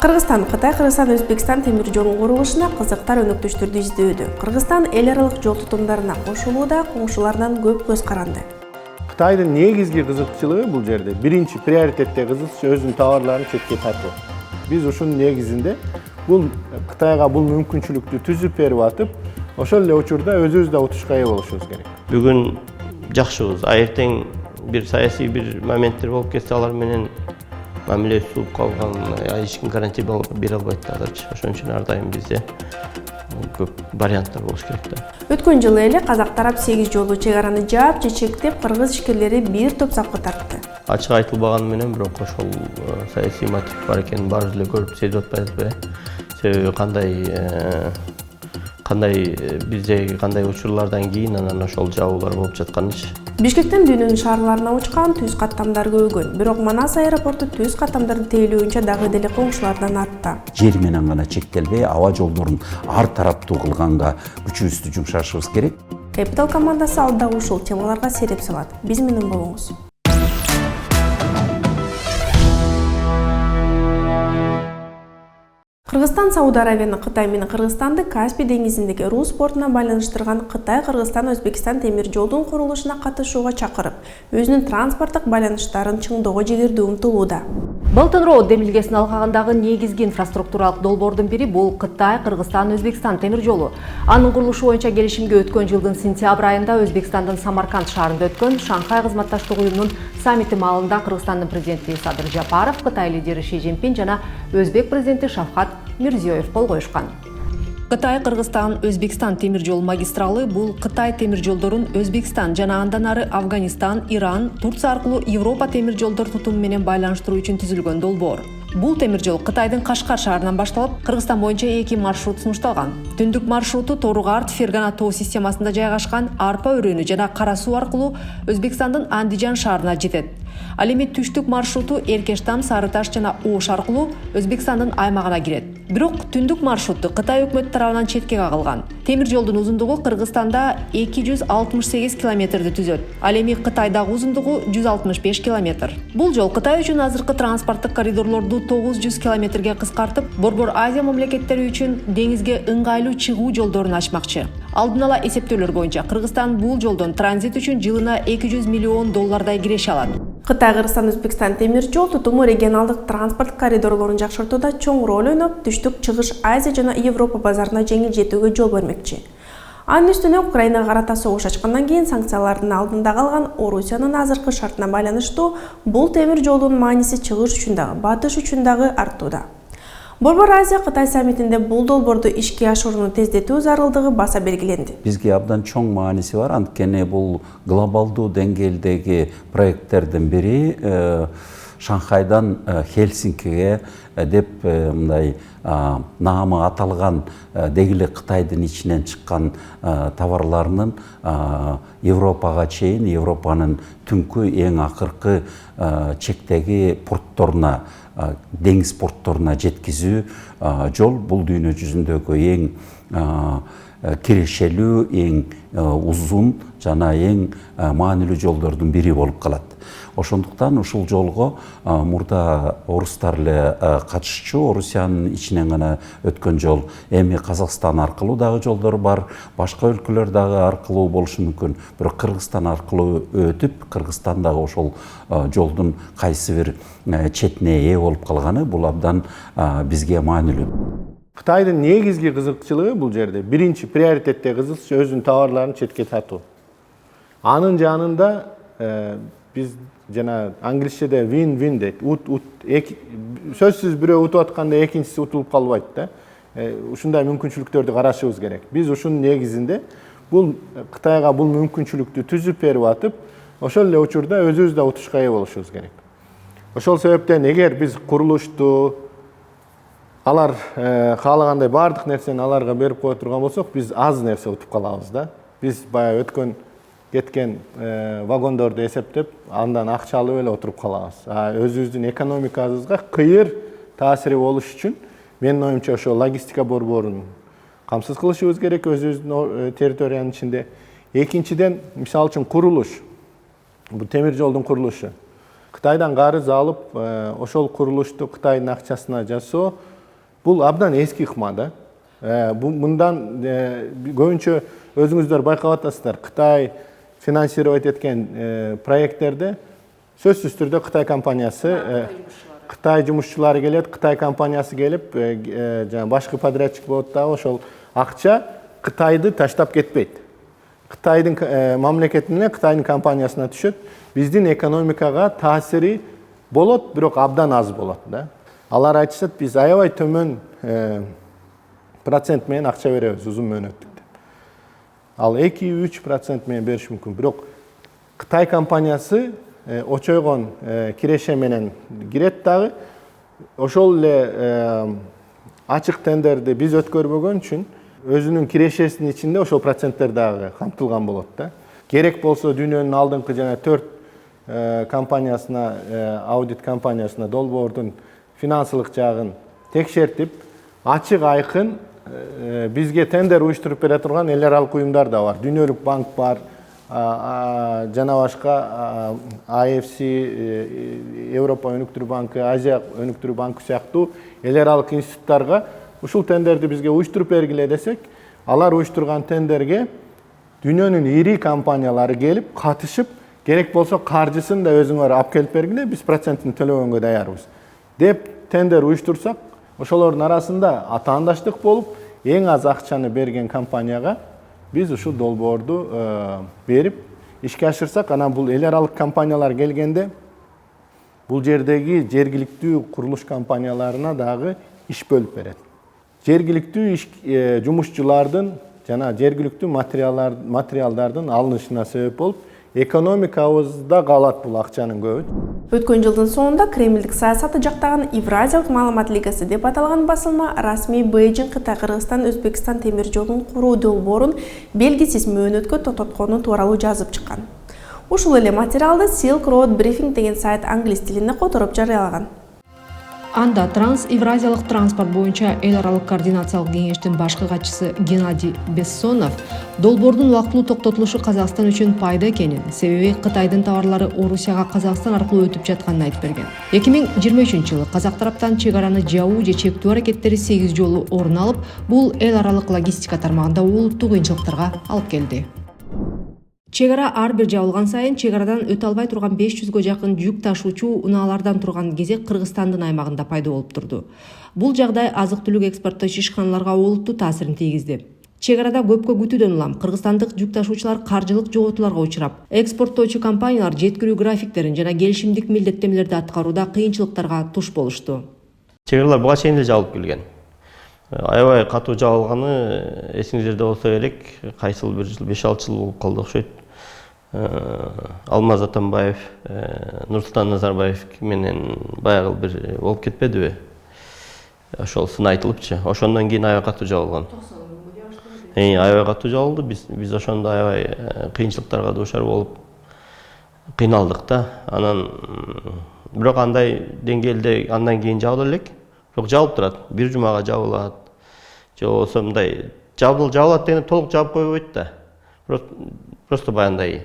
Кыргызстан, Кытай, Кыргызстан, Өзбекстан темир жолунун курулушуна кызыктар өнөктөштөрдү издөөдө. Кыргызстан эл аралык жол тутумдарына кошулууда коңшуларынан көп көз каранды. Кытайдын негизги кызыкчылыгы бул жерде биринчи приоритетте кызыкчы өзүнүн товарларын четке тартуу. Биз ушунун негизинде бул Кытайга бул мүмкүнчүлүктү түзүп берип атып, ошол эле учурда өзүбүз да утушка ээ болушубуз керек. Бүгүн жакшыбыз. Эртең бир саясий бир моменттер болуп кетсе, алар менен мамиле сууп калган, эч ким гарантия бере албайт азырчы. Ошон үчүн ар дайым бизде көп варианттар болуш керек да. Өткөн жылы эле казак тарап 8 жолу чек араны жаап, чечектеп, кыргыз ишкерлери бир топ сапка тартты. Ачык айтылбаганы менен, бирок ошол саясий мотив бар экенин баарыбыз эле көрүп сезип атпайбызбы? Себеби кандай биздеги кандай учурлардан кийин анан ошол жабуулар болуп жаткан иш. Бишкектен дүйнөнүн шаарларына учкан түз каттамдар көбөгөн. Бирок Манас аэропорту түз каттамдарды тейлөөүнчө дагы деле коңшулардан артта. Жер менен гана чектелбей, аба жолдорун ар тараптуу кылганга күчүбүздү жумшашыбыз керек. Capital командасы алда ушул темаларга сереп салат. Биз менен болуңуз. Кыргызстан Сауд Аравияны Кытай менен Кыргызстанды Каспий деңизиндеги Рус портуна байланыштырган Кытай, Кыргызстан, Өзбекстан темир жолдун курулушуна катышууга чакырып, өзүнүн транспорттук байланыштарын чыңдоого жигердүү умтулууда. Belt and Road демилгесин алкагындагы негизги инфраструктуралык долбоордун бири бул Кытай, Кыргызстан, Өзбекстан темир жолу. Анын курулушу боюнча келишимге өткөн жылдын сентябрь айында Өзбекстандын Самарканд шаарында өткөн Шанхай кызматташтык уюмунун саммити маалында Кыргызстандын президенти Садыр Жапаров, Кытай лидери Ши Цзиньпин жана Өзбек президенти Шавкат Мирзиёев кол коюшкан. Кытай, Кыргызстан, Өзбекстан темир жол магистралы бул Кытай темир жолдорун Өзбекстан жана андан ары Афганистан, Иран, Турция аркылуу Европа темир жолдор тутуму менен байланыштыруу үчүн түзүлгөн долбоор. Бул темир жол Кытайдын Кашкар шаарынан башталып, Кыргызстан боюнча 2 маршрут сунушталган. Түндүк маршруту Торугарт, Фергана тоо системасында жайгашкан Арпа өрөөнү жана Кара суу аркылуу Өзбекстандын Андижан шаарына жетет. Ал эми түштүк маршруту Эркештам, Сары Таш жана Ош аркылуу Өзбекстандын аймагына кирет. Бирок түндүк маршруту Кытай өкмөтү тарабынан четке кагылган. Темир жолдун узундугу Кыргызстанда 268 километрди түзөт. Ал эми Кытайдагы узундугу 165 километр. Бул жол Кытай үчүн азыркы транспорттук коридорлорду 900 километрге кыскартып, Борбор Азия мамлекеттери үчүн деңизге ыңгайлуу чыгуу жолдорун ачмакчы. Алдын ала эсептөөлөр боюнча Кыргызстан бул жолдон транзит үчүн жылына 200 миллион доллардай киреше алат. Кытай, Кыргызстан, Өзбекстан темир жол тутуму регионалдык транспорт коридорлорун жакшыртууда чоң роль ойноп, түштүк чыгыш Азия жана Европа базарына жеңил жетүүгө жол бермекчи. Анын үстүнө Украинага карата согуш ачкандан кийин санкциялардын алдында калган Орусиянын азыркы шартына байланыштуу бул темир жолдун мааниси чыгыш үчүн дагы, батыш үчүн дагы артууда. Борбор Азия Кытай саммитинде бул долбоорду ишке ашырууну тездетүү зарылдыгы баса белгиленди. Бизге абдан чоң мааниси бар, анткени бул глобалдуу деңгээлдеги проекттердин бири. Шанхайдан Хельсинкиге деп мындай наамы аталган дегиле Кытайдын ичинен чыккан товарларынын Европага чейин, Европанын түнкү эң акыркы чектеги портторуна, деңиз портторуна жеткизүү жол бул дүйнө жүзүндөгү эң кирешелүү, эң узун жана эң маанилүү жолдордун бири болуп калат. Ошондуктан ушул жолго мурда орустар эле катышчу, Орусиянын ичинен гана өткөн жол. Эми Казакстан аркылуу дагы жолдор бар, башка өлкөлөр дагы аркылуу болушу мүмкүн. Бирок Кыргызстан аркылуу өтүп, Кыргызстан дагы ошол жолдун кайсы бир четине ээ болуп калганы бул абдан бизге маанилүү. Кытайдын негизги кызыкчылыгы бул жерде биринчи приоритетте кызыкчы өзүнүн товарларын четке тартуу. Анын жанында биз жана англисчеде win-win дейт. Сөзсүз бирөө утуп атканда экинчиси утулуп калбайт да. Ушундай мүмкүнчүлүктөрдү карашыбыз керек. Биз ушунун негизинде бул Кытайга бул мүмкүнчүлүктү түзүп берип атып, ошол эле учурда өзүбүз да утушка ээ болушубуз керек. Ошол себептен эгер биз курулушту алар каалагандай баардык нерсени аларга берип кое турган болсок, биз аз нерсе утуп калабыз да. Биз баягы өткөн кеткен вагондорду эсептеп, андан акча алып эле отуруп калабыз. Өзүбүздүн экономикабызга кыйыр таасири болуш үчүн менин оюмча ошо логистика борборун камсыз кылышыбыз керек өзүбүздүн территориянын ичинде. Экинчиден, мисалы үчүн курулуш. Бул темир жолдун курулушу. Кытайдан карыз алып, ошол курулушту Кытайдын акчасына жасоо бул абдан эски ыкма да. Мындан көбүнчө өзүңүздөр байкап атасыздар, Кытай финансировать эткен проекттерде сөзсүз түрдө Кытай компаниясы, Кытай жумушчулары келет, Кытай компаниясы келип, башкы подрядчик болот дагы, ошол акча Кытайды таштап кетпейт. Кытайдын мамлекетине, Кытайдын компаниясына түшөт. Биздин экономикага таасири болот, бирок абдан аз болот да. Алар айтышат, биз аябай төмөн процент менен акча беребиз узун мөөнөттүктө. Ал 2-3% менен бериш мүмкүн. Бирок Кытай компаниясы очойгон киреше менен кирет дагы. Ошол эле ачык тендерди биз өткөрбөгөн үчүн өзүнүн кирешесинин ичинде ошол проценттер дагы камтылган болот да. Керек болсо дүйнөнүн алдыңкы жана 4 компаниясына, аудит компаниясына долбоордун финансылык жагын текшертип, ачык айкын бизге тендер уюштуруп бере турган эл аралык уюмдар да бар. Дүйнөлүк банк бар, жана башка AFC, Европа өнүктүрүү банкы, Азия өнүктүрүү банкы сыяктуу эл аралык институттарга ушул тендерди бизге уюштуруп бергиле десек, алар уюштурган тендерге дүйнөнүн ири компаниялары келип катышып, керек болсо каржысын да өзүңөр алып келип бергиле, биз процентин төлөгөнгө даярбыз деп тендер уюштурсак, ошолордун арасында атаандаштык болуп, эң аз акчаны берген компанияга биз ушул долбоорду берип ишке ашырсак, анан бул эл аралык компаниялар келгенде бул жердеги жергиликтүү курулуш компанияларына дагы иш бөлүп берет. Жергиликтүү жумушчулардын жана жергиликтүү материалдардын алынышына себеп болуп, экономикабызда калат бул акчанын көбү. Өткөн жылдын соңунда Кремлдик саясатты жактаган Евразиялык маалымат лигасы деп аталган басылма расмий Бейжиң Кытай Кыргызстан Өзбекстан темир жолун куруу долбоорун белгисиз мөөнөткө токтоткону тууралуу жазып чыккан. Ушул эле материалды Silk Road Briefing деген сайт англис тилинде которуп жарыялаган. Анда Евразиялык транспорт боюнча эл аралык координациялык кеңештин башкы катчысы Геннадий Бессонов долбоордун убактылуу токтотулушу Казакстан үчүн пайда экенин, себеби Кытайдын товарлары Орусияга Казакстан аркылуу өтүп жатканын айтып берген. 2023-жылы казак тараптан чек араны жабуу же чектөө аракеттери 8 жолу орун алып, бул эл аралык логистика тармагында олуттуу кыйынчылыктарга алып келди. Чек ара ар бир жабылган сайын чек арадан өтө албай турган 500гө жакын жүк ташуучу унаалардан турган кезек Кыргызстандын аймагында пайда болуп турду. Бул жагдай азык-түлүк экспорттоочу ишканаларга олуттуу таасирин тийгизди. Чек арада көпкө күтүүдөн улам кыргызстандык жүк ташуучулар каржылык жоготууларга учурап, экспорттоочу компаниялар жеткирүү графиктерин жана келишимдик милдеттемелерди аткарууда кыйынчылыктарга туш болушту. Чек аралар буга чейин эле жабылып келген. Аябай катуу жабылганы эсиңиздерде болсо керек, кайсыл бир жыл 5-6 жыл болуп калды окшойт. Алмаз Атамбаев, Нурсултан Назарбаев менен баягы бир болуп кетпедиби? Ошол сын айтылыпчы. Ошондон кийин аябай катуу жабылган. Аябай катуу жабылды. Биз ошондо аябай кыйынчылыктарга дуушар болуп кыйналдык да. Анан бирок андай деңгээлде андан кийин жабыла элек. Бирок жабылып турат. Бир жумага жабылат. Же болбосо мындай жабылат дегенде толук жабып койбойт да. Просто баягындай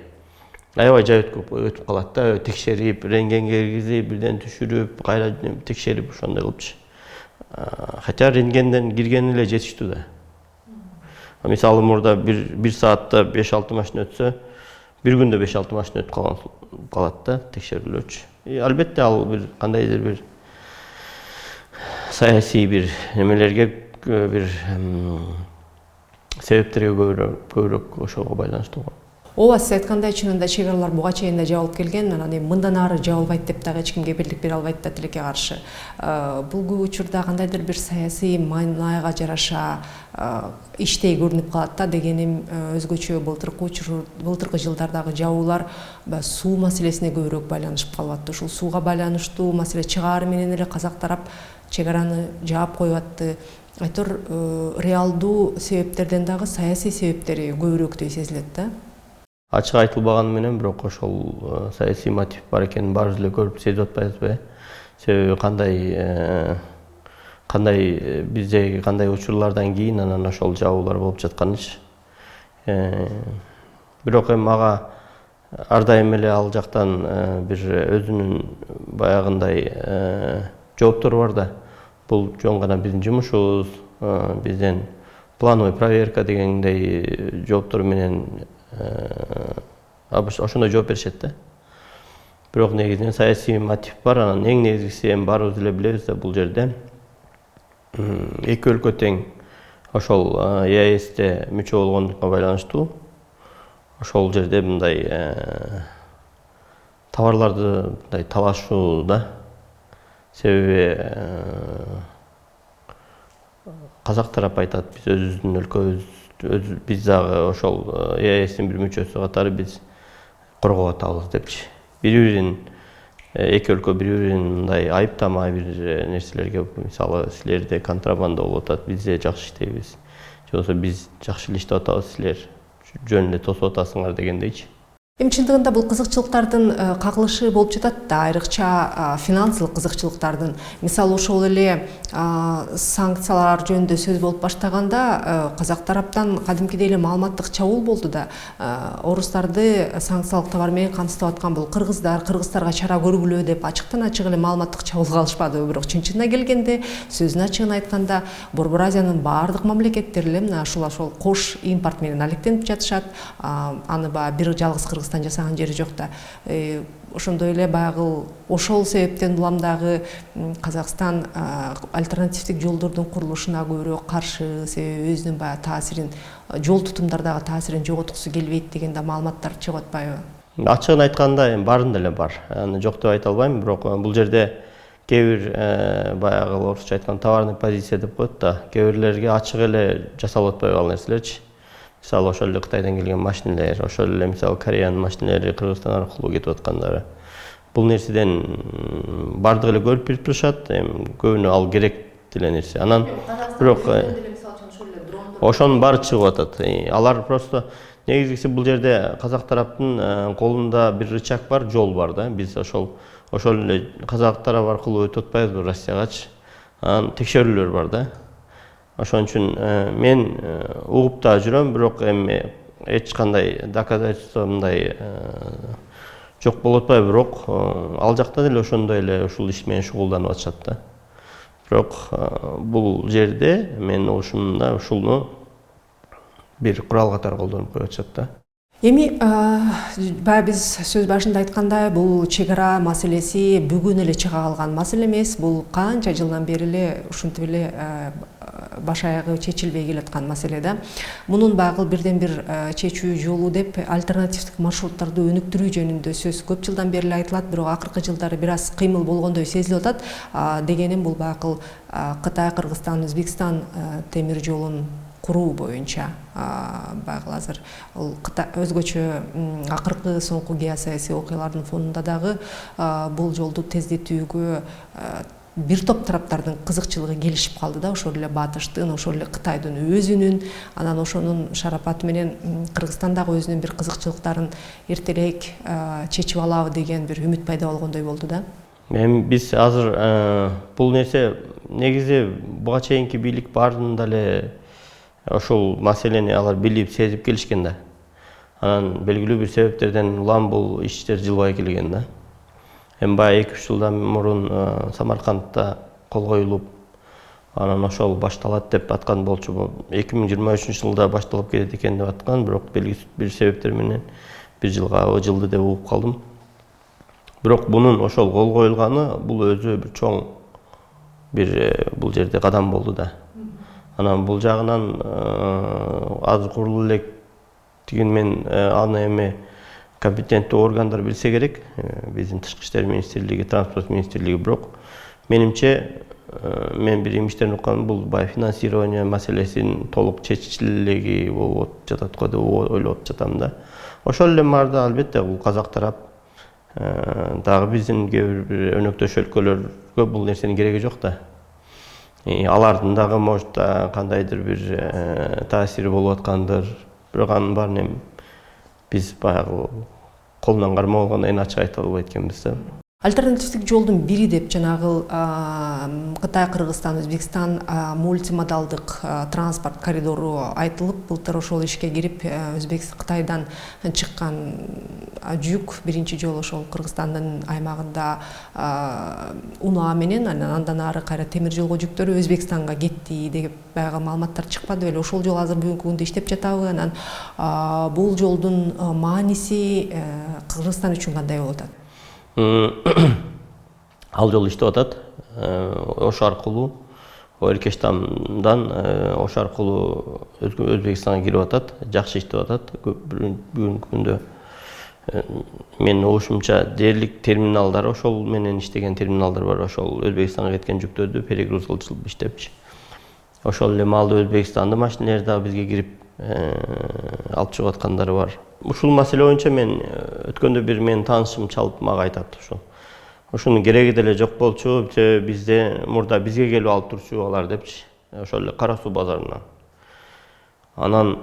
аябай жай өтүп калат да, текшерип, рентгенге киргизип, бирден түшүрүп, кайра текшерип ошондой кылыпчы. Хотя рентгенден кирген эле жетиштүү да. Мисалы мурда бир саатта 5-6 машина өтсө, бир күндө 5-6 машина өтүп калат да, текшерүүлөрчү. Албетте ал бир кандайдыр бир саясий бир немелерге бир себептерге көбүрөөк ошого байланыштуу. Ооба, сиз айткандай чынында чек аралар буга чейин да жабылып келген, анан мындан ары жабылбайт деп дагы эч кимге бирлик бере албайт да тилекке каршы. Бул көп учурда кандайдыр бир саясий маанайга жараша иштей көрүнүп калат да. Дегеним өзгөчө былтыркы жылдардагы жабуулар суу маселесине көбүрөөк байланышып калып атты. Ушул сууга байланыштуу маселе чыгаары менен эле казак тарап чек араны жаап коюп атты. Айтор реалдуу себептерден дагы саясий себептери көбүрөөктөй сезилет да. Ачык айтылбаганы менен бирок ошол саясий мотив бар экенин баарыбыз эле көрүп сезип атпайбызбы? Себеби кандай биздеги кандай учурлардан кийин анан ошол жабуулар болуп жатканыч. Бирок эми ага ар дайым эле ал жактан бир өзүнүн баягындай жооптору бар да. Бул жөн гана биздин жумушубуз, бизден плановый проверка дегендей жооптор менен ошондой жооп беришет да. Бирок негизинен саясий мотив бар. Анан эң негизгиси эми баарыбыз эле билебиз да, бул жерде эки өлкө тең ошол ЕАЭСте мүчө болгондукка байланыштуу ошол жерде мындай товарларды мындай талашуу да. Себеби казак тарап айтат, биз өзүбүздүн өлкөбүз, биз дагы ошол ЕАЭСтин бир мүчөсү катары биз коргоп атабыз депчи. Бири-бирин эки өлкө бири-бирин мындай айыптамай бир нерселерге, мисалы силерде контрабанда болуп атат, биз да жакшы иштейбиз. Же болбосо биз жакшы эле иштеп атабыз, силер жөн эле тосуп атасыңар дегендейчи. Эми чындыгында бул кызыкчылыктардын кагылышы болуп жатат да, айрыкча финансылык кызыкчылыктардын. Мисалы ошол эле санкциялар жөнүндө сөз болуп баштаганда казак тараптан кадимкидей эле маалыматтык чабуул болду да. Орустарды санкциялык товар менен камсыздап аткан бул кыргыздар, кыргыздарга чара көргүлө деп ачыктан ачык эле маалыматтык чабуулга алышпады. Бирок чын-чынына келгенде, сөзүн ачыгын айтканда, Борбор Азиянын баардык мамлекеттери эле мына ошол кош импорт менен алектенип жатышат. Аны бир жалгыз Кыргызстан жасаган жери жок да. Ошондой эле баягы ошол себептен улам дагы Казакстан альтернативдик жолдордун курулушуна көбүрөөк каршы, себеби өзүнүн баягы таасирин, жол тутумдардагы таасирин жоготкусу келбейт деген да маалыматтар чыгып атпайбы? Ачыгын айтканда эми баарын деле бар. Аны жок деп айта албайм, бирок бул жерде кээ бир баягы орусча айтканда товарный позиция деп коет да. Кээ бирлерге ачык эле жасалып атпайбы ал нерселерчи. Мисалы ошол эле Кытайдан келген машинелер, ошол эле мисалы Кореянын машинелери Кыргызстан аркылуу кетип аткандары. Бул нерседен бардыгы эле көрүп берип турушат, эми көбүнө ал керек деле нерсе. Анан бирок ошонун баары чыгып атат. Алар просто негизгиси бул жерде казак тараптын колунда бир рычаг бар, жол бар да. Биз ошол эле казак тарап аркылуу өтүп атпайбызбы Россиягачы. Анан текшерүүлөр бар да. Ошон үчүн мен угуп да жүрөм, бирок эми эч кандай доказательство мындай жок болуп атпайбы, бирок ал жакта деле ошондой эле ушул иш менен шугулданып атышат да. Бирок бул жерде мен ушунда ушуну бир курал катары колдонуп коюп атышат да. Эми баягы биз сөз башында айткандай, бул чек ара маселеси бүгүн эле чыга калган маселе эмес. Бул канча жылдан бери эле ушинтип эле баш аягы чечилбей келаткан маселе да. Мунун баягы бирден бир чечүү жолу деп альтернативдик маршруттарды өнүктүрүү жөнүндө сөз көп жылдан бери эле айтылат, бирок акыркы жылдары бир аз кыймыл болгондой сезилип атат. Дегеним бул баягы Кытай, Кыргызстан, Өзбекстан темир жолун куруу боюнча баягы азыр өзгөчө акыркы соңку геосаясий окуялардын фонунда дагы бул жолду тездетүүгө бир топ тараптардын кызыкчылыгы келишип калды да. Ошол эле Батыштын, ошол эле Кытайдын өзүнүн, анан ошонун шарапаты менен Кыргызстан дагы өзүнүн бир кызыкчылыктарын эртерээк чечип алабы деген бир үмүт пайда болгондой болду да. Эми биз азыр бул нерсе негизи буга чейинки бийлик баарын деле ошол маселени алар билип, сезип келишкен да. Анан белгилүү бир себептерден улам бул иштер жылбай келген да. Эми баягы 2-3 жылдан мурун Самаркандта кол коюлуп, анан ошол башталат деп аткан болчу. 2023-жылда башталып кетет экен деп аткан, бирок белгисиз бир себептер менен бир жылга жылды деп угуп калдым. Бирок бунун ошол кол коюлганы бул өзү бир чоң бир бул жерде кадам болду да. Анан бул жагынан азыр курулуп элек деген мен аны эми компетенттүү органдар билсе керек. Биздин Тышкы иштер министрлиги, Транспорт министрлиги, бирок менимче мен бир имиштерин укканым бул баягы финансирование маселесин толук чечилиги болуп жатат го деп ойлоп жатам да. Ошол эле маарда албетте бул казак тарап дагы биздин кээ бир өнөктөш өлкөлөргө бул нерсенин кереги жок да. Алардын дагы может кандайдыр бир таасири болуп аткандыр. Бирок анын баарын эми биз баягы колунан кармап алгандай ачык айта албайт экенбиз да. Альтернативдик жолдун бири деп жанагы Кытай, Кыргызстан, Өзбекстан мультимодалдык транспорт коридору айтылып, былтыр ошол ишке кирип, Кытайдан чыккан жүк биринчи жолу ошол Кыргызстандын аймагында унаа менен андан ары кайра темир жолго жүктөрү Өзбекстанга кетти деп баягы маалыматтар чыкпады беле. Ошол жол азыр бүгүнкү күндө иштеп жатабы? Анан бул жолдун мааниси Кыргызстан үчүн кандай болуп атат? Ал жол иштеп атат. Ошо аркылуу Эркештамдан ошо аркылуу Өзбекстанга кирип атат. Жакшы иштеп атат. Бүгүнкү күндө менин угушумча дээрлик терминалдар, ошол менен иштеген терминалдар бар. Ошол Өзбекстанга кеткен жүктөрдү перегруз кылып иштепчи. Ошол эле маалда Өзбекстандын машиналары да бизге кирип алып чыгып аткандары бар. Ушул маселе боюнча мен өткөндө бир менин таанышым чалып мага айтат ошонун кереги деле жок болчу, бизде мурда бизге келип алып турчу алар депчи. Ошол эле Кара суу базарынан. Анан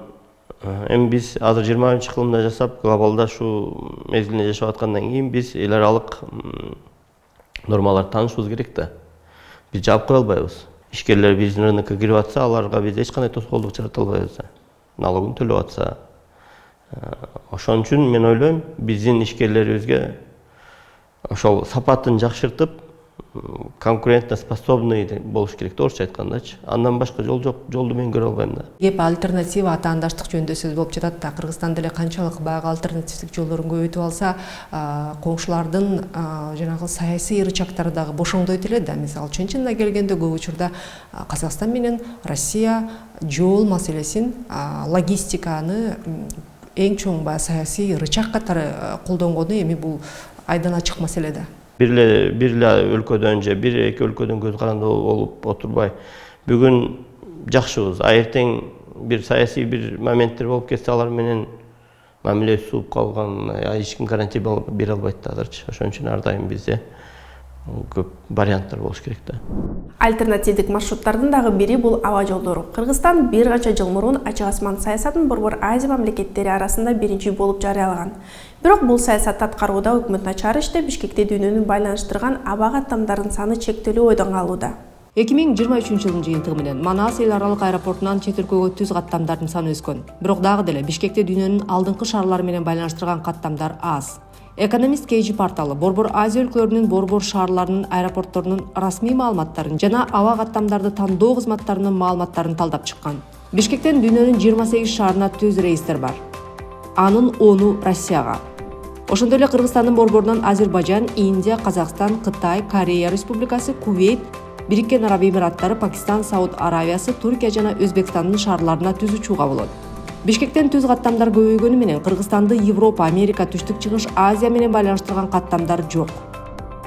эми биз азыр 20-кылымда жасап, глобалда ушул мезгилинде жашап аткандан кийин биз эл аралык нормаларды таанышыбыз керек да. Биз жаап кое албайбыз. Ишкерлер биздин рынокко кирип атса, аларга биз эч кандай тоскоолдук жарата албайбыз. Налогун төлөп атса. Ошон үчүн мен ойлойм, биздин ишкерлерибизге ошол сапатын жакшыртып, конкурентно способный болуш керек да, орусча айткандачы. Андан башка жол жок, жолду мен көрө албайм да. Кеп альтернатива атаандаштык жөнүндө сөз болуп жатат да. Кыргызстан деле канчалык баягы альтернативдик жолдорун көбөйтүп алса, коңшулардын жанагы саясий рычагтары дагы бошоңдойт эле да. Мисалы, чын-чынына келгенде көп учурда Казакстан менен Россия жол маселесин, логистиканы эң чоң саясий рычаг катары колдонгону эми бул айдан ачык маселе да. Бир эле өлкөдөн же бир эки өлкөдөн көз каранды болуп отурбай, бүгүн жакшыбыз. Эртең бир саясий бир моменттер болуп кетсе, алар менен мамиле сууп калган, эч ким гарантия бере албайт да азырчы. Ошон үчүн ар дайым бизде көп варианттар болуш керек да. Альтернативдик маршруттардын дагы бири бул аба жолдору. Кыргызстан бир канча жыл мурун ачык асман саясатын Борбор Азия мамлекеттери арасында биринчи болуп жарыялаган. Бирок бул саясатты аткарууда өкмөт начар иште Бишкекте дүйнөнү байланыштырган аба каттамдардын саны чектелүү ойдон калууда. 2023 жылдын жыйынтыгы менен Манас эл аралык аэропортунан чет өлкөгө түз каттамдардын саны өскөн. Бирок дагы деле Бишкекте дүйнөнүн алдыңкы шаарлары менен байланыштырган каттамдар аз. Экономист KG порталы Борбор Азия өлкөлөрүнүн борбор шаарларынын аэропортторунун расмий маалыматтарын жана аба каттамдарды тандоо кызматтарынын маалыматтарын талдап чыккан. Бишкектен дүйнөнүн 28 шаарына түз рейстер бар. Анын 10-у Россияга. Ошондой эле Кыргызстандын борборунан Азербайжан, Индия, Казакстан, Кытай, Корея Республикасы, Кувейт, Бириккен Араб Эмираттары, Пакистан, Сауд Аравиясы, Туркия жана Өзбекстандын шаарларына түз учууга болот. Бишкектен түз каттамдар көбөйгөнү менен Кыргызстанды Европа, Америка, Түштүк Чыгыш Азия менен байланыштырган каттамдар жок.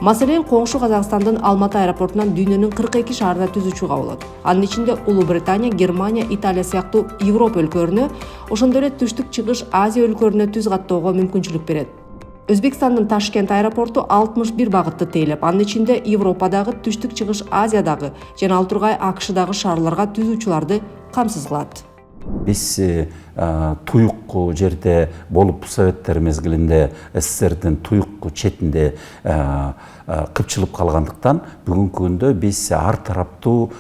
Маселен, коңшу Казакстандын Алматы аэропортунан дүйнөнүн 42 шаарына түз учууга болот. Анын ичинде Улуу Британия, Германия, Италия сыяктуу Европа өлкөлөрүнө, ошондой эле Түштүк Чыгыш Азия өлкөлөрүнө түз каттоого мүмкүнчүлүк берет. Өзбекстандын Ташкент аэропорту 61 багытты тейлеп, анын ичинде Европадагы, Түштүк Чыгыш Азиядагы жана ал тургай АКШдагы шаарларга түз учууларды камсыз кылат. Биз туюк жерде болуп советтер мезгилинде СССРдин туюк четинде кыпчылып калгандыктан бүгүнкү күндө биз ар тараптуу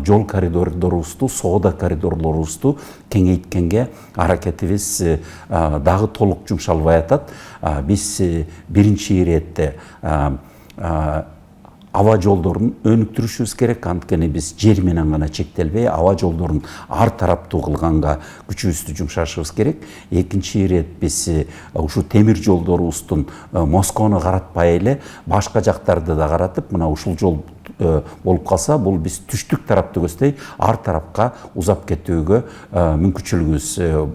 жол коридорлорубузду, соода коридорлорубузду кеңейткенге аракетибиз дагы толук жумшалбай атат. Биз биринчи иретте аба жолдорун өнүктүрүшүбүз керек. Анткени биз жер менен гана чектелбей, аба жолдорун ар тараптуу кылганга күчүбүздү жумшашыбыз керек. Экинчи ирет биз ушу темир жолдорубуздун Москону каратпай эле башка жактарды да каратып, мына ушул жол болуп калса, бул биз түштүк тарапты көздөй ар тарапка узап кетүүгө мүмкүнчүлүгүбүз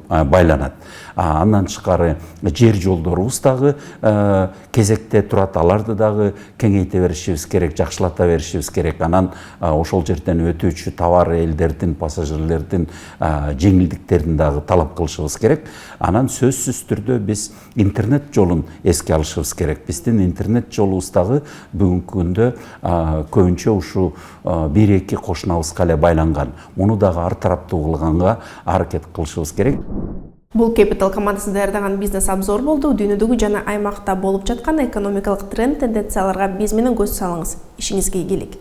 байланат. Андан тышкары жер жолдорубуз дагы кезекте турат, аларды дагы кеңейте беришибиз керек, жакшылата беришибиз керек. Анан ошол жерден өтүүчү товар элдердин, пассажирлердин жеңилдиктерин дагы талап кылышыбыз керек. Анан сөзсүз түрдө биз интернет жолун эске алышыбыз керек. Биздин интернет жолубуз дагы бүгүнкү күндө көбүнчө ушу бир-эки кошунабызга эле байланган. Муну дагы ар тараптуу кылганга аракет кылышыбыз керек. Бул Capital командасы даярдаган бизнес обзор болду. Дүйнөдөгү жана аймакта болуп жаткан экономикалык тренд тенденцияларга биз менен көз салыңыз. Ишиңизге ийгилик.